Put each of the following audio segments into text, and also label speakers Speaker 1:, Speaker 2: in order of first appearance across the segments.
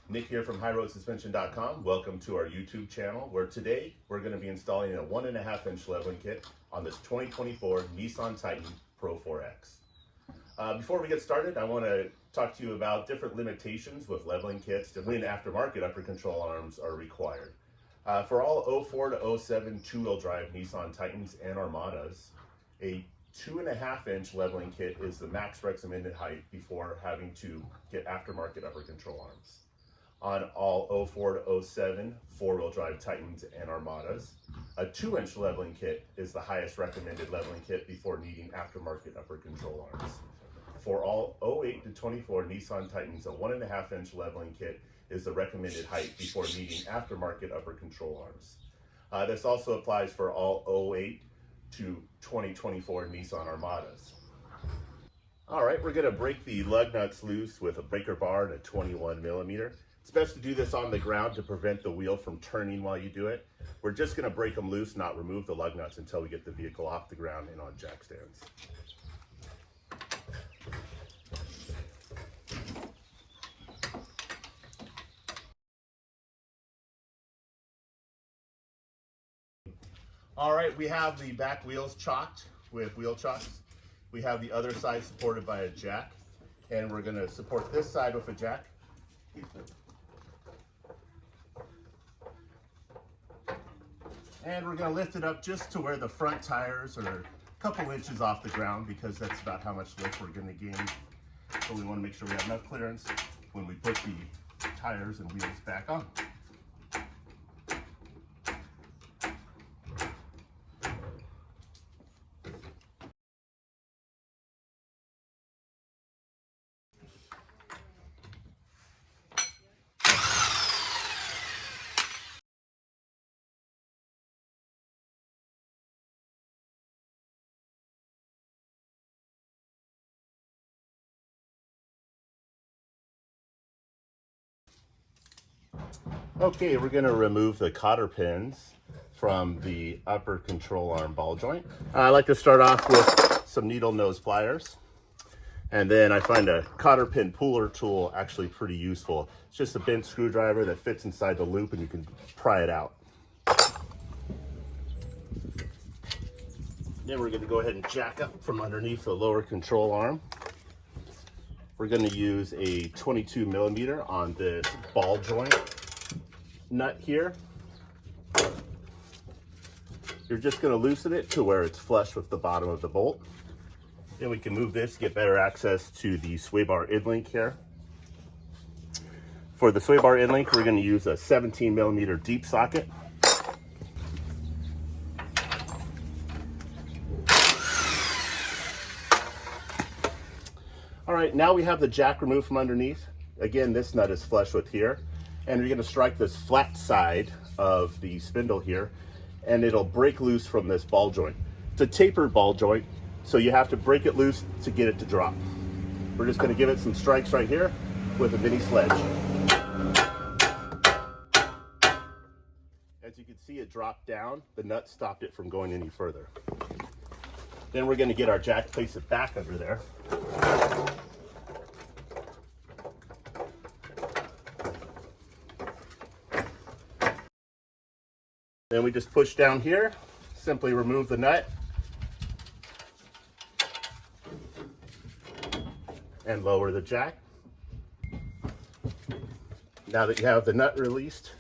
Speaker 1: Nick here from highroadsuspension.com. Welcome to our YouTube channel, where today we're going to be installing a 1.5-inch leveling kit on this 2024 Nissan Titan Pro-4x. Before we get started, I want to talk to you about different limitations with leveling kits when aftermarket upper control arms are required. For all 04 to 07 two-wheel drive Nissan Titans and Armadas, a 2.5-inch leveling kit is the max recommended height before having to get aftermarket upper control arms. On all 04 to 07 four-wheel drive Titans and Armadas, a 2-inch leveling kit is the highest recommended leveling kit before needing aftermarket upper control arms. For all 08 to 24 Nissan Titans, a 1.5-inch leveling kit is the recommended height before needing aftermarket upper control arms. This also applies for all 08 to 2024 Nissan Armadas. All right, we're gonna break the lug nuts loose with a breaker bar and a 21 millimeter. It's best to do this on the ground to prevent the wheel from turning while you do it. We're just gonna break them loose, not remove the lug nuts until we get the vehicle off the ground and on jack stands. All right, we have the back wheels chocked with wheel chocks. We have the other side supported by a jack, and we're gonna support this side with a jack. And we're gonna lift it up just to where the front tires are a couple inches off the ground, because that's about how much lift we're gonna gain. So we wanna make sure we have enough clearance when we put the tires and wheels back on. Okay, we're gonna remove the cotter pins from the upper control arm ball joint. I like to start off with some needle nose pliers. And then I find a cotter pin puller tool actually pretty useful. It's just a bent screwdriver that fits inside the loop and you can pry it out. Then we're gonna go ahead and jack up from underneath the lower control arm. We're gonna use a 22 millimeter on this ball joint nut here. You're just going to loosen it to where it's flush with the bottom of the bolt. Then we can move this to get better access to the sway bar end link here. For the sway bar end link, we're going to use a 17 millimeter deep socket. All right, now we have the jack removed from underneath. Again, this nut is flush with here. And you're going to strike this flat side of the spindle here, and it'll break loose from this ball joint. It's a tapered ball joint, so you have to break it loose to get it to drop. We're just going to give it some strikes right here with a mini sledge. As you can see, it dropped down. The nut stopped it from going any further. Then we're going to get our jack, place it back under there. Then we just push down here, simply remove the nut, and lower the jack. Now that you have the nut released,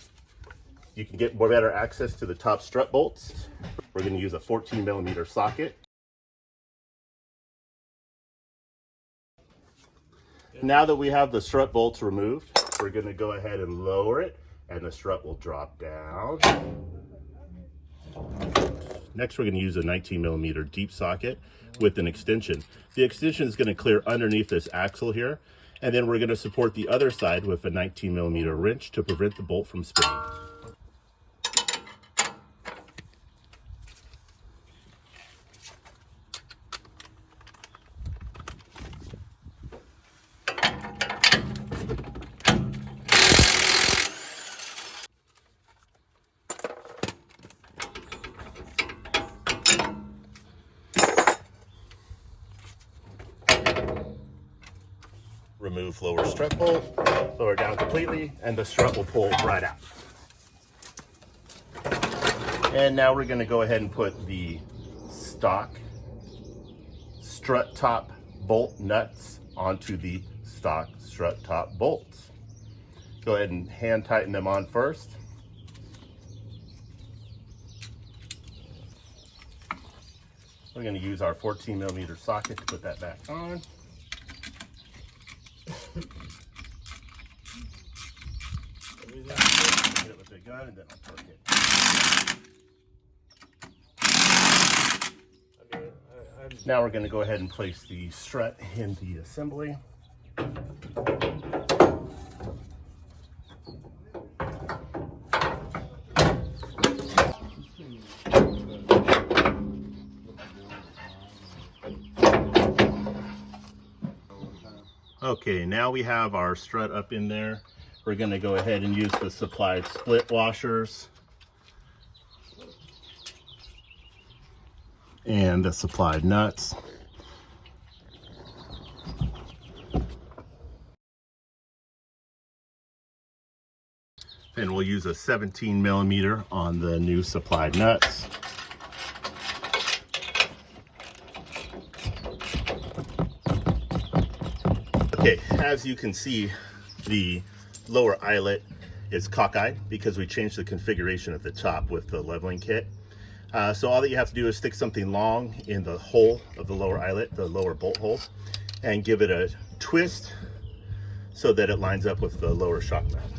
Speaker 1: you can get more better access to the top strut bolts. We're going to use a 14 millimeter socket. Now that we have the strut bolts removed, we're going to go ahead and lower it, and the strut will drop down. Next, we're going to use a 19 millimeter deep socket with an extension. The extension is going to clear underneath this axle here, and then we're going to support the other side with a 19 millimeter wrench to prevent the bolt from spinning. remove lower strut bolt, lower down completely, and the strut will pull right out. And now we're going to go ahead and put the stock strut top bolt nuts onto the stock strut top bolts. Go ahead and hand tighten them on first. We're going to use our 14mm socket to put that back on. Hit it with the gun and then I'll torque it. Now we're going to go ahead and place the strut in the assembly. Okay, now we have our strut up in there. We're going to go ahead and use the supplied split washers and the supplied nuts. And we'll use a 17mm on the new supplied nuts. Okay, as you can see, the lower eyelet is cockeyed because we changed the configuration at the top with the leveling kit. So all that you have to do is stick something long in the hole of the lower eyelet, the lower bolt hole, and give it a twist so that it lines up with the lower shock mount.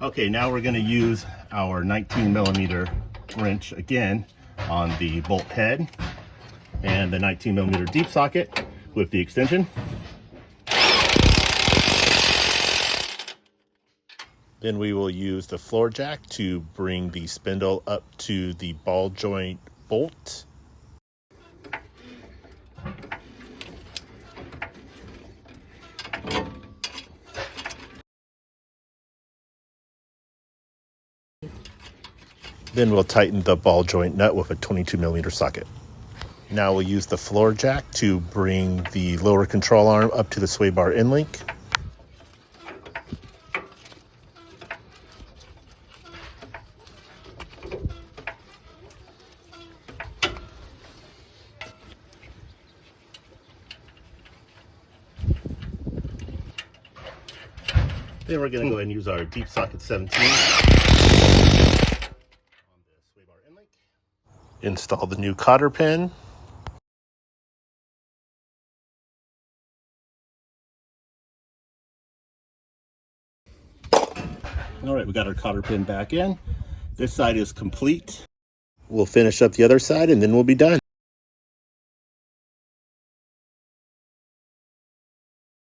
Speaker 1: Okay, now we're going to use our 19mm wrench again on the bolt head and the 19mm deep socket with the extension. Then we will use the floor jack to bring the spindle up to the ball joint bolt. Then we'll tighten the ball joint nut with a 22mm socket. Now we'll use the floor jack to bring the lower control arm up to the sway bar end link. Then we're going to go ahead and use our deep socket 17. Install the new cotter pin. All right, we got our cotter pin back in. This side is complete. We'll finish up the other side and then we'll be done.